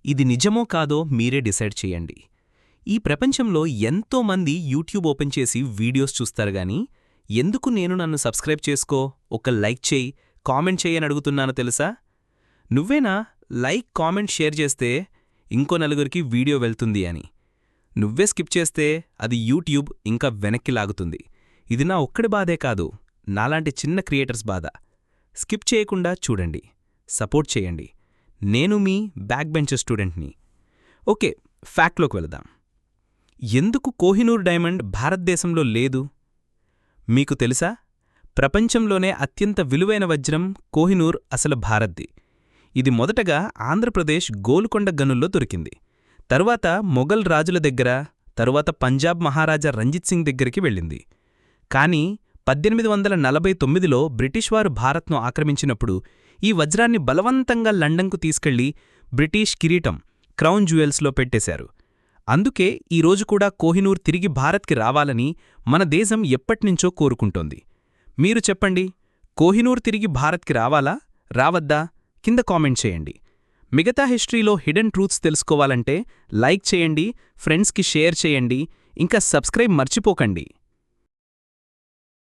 ఇది నిజమో కాదో మీరే డిసైడ్ చేయండి. ఈ ప్రపంచంలో ఎంతోమంది యూట్యూబ్ ఓపెన్ చేసి వీడియోస్ చూస్తారుగాని ఎందుకు నేను నన్ను సబ్స్క్రైబ్ చేసుకో, ఒక లైక్ చేయి, కామెంట్ చేయని అడుగుతున్నాను తెలుసా? నువ్వేనా లైక్, కామెంట్, షేర్ చేస్తే ఇంకో నలుగురికి వీడియో వెళ్తుంది అని. నువ్వే స్కిప్ చేస్తే అది యూట్యూబ్ ఇంకా వెనక్కి లాగుతుంది. ఇది నా ఒక్కడి బాధే కాదు, నాలాంటి చిన్న క్రియేటర్స్ బాధ. స్కిప్ చేయకుండా చూడండి, సపోర్ట్ చేయండి. నేను మీ బ్యాక్ బెంచర్ స్టూడెంట్ని. ఓకే, ఫ్యాక్ట్లోకి వెళదాం. ఎందుకు కోహినూర్ డైమండ్ భారతదేశంలో లేదు? మీకు తెలుసా? ప్రపంచంలోనే అత్యంత విలువైన వజ్రం కోహినూర్ అసలు భారత్ది. ఇది మొదటగా ఆంధ్రప్రదేశ్ గోల్కొండ గనుల్లో దొరికింది. తరువాత మొఘల్ రాజుల దగ్గర, తరువాత పంజాబ్ మహారాజా రంజిత్ సింగ్ దగ్గరికి వెళ్ళింది. కానీ 1849లో బ్రిటిష్ వారు భారత్ను ఆక్రమించినప్పుడు ఈ వజ్రాన్ని బలవంతంగా లండన్కు తీసుకెళ్లి బ్రిటిష్ కిరీటం, క్రౌన్ జ్యువెల్స్లో పెట్టేశారు. అందుకే ఈరోజు కూడా కోహినూర్ తిరిగి భారత్కి రావాలని మన దేశం ఎప్పటినుంచో కోరుకుంటోంది. మీరు చెప్పండి, కోహినూర్ తిరిగి భారత్కి రావాలా, రావద్దా? కింద కామెంట్ చేయండి. మిగతా హిస్టరీలో హిడెన్ ట్రూత్స్ తెలుసుకోవాలంటే లైక్ చేయండి, ఫ్రెండ్స్కి షేర్ చేయండి, ఇంకా సబ్స్క్రైబ్ మర్చిపోకండి.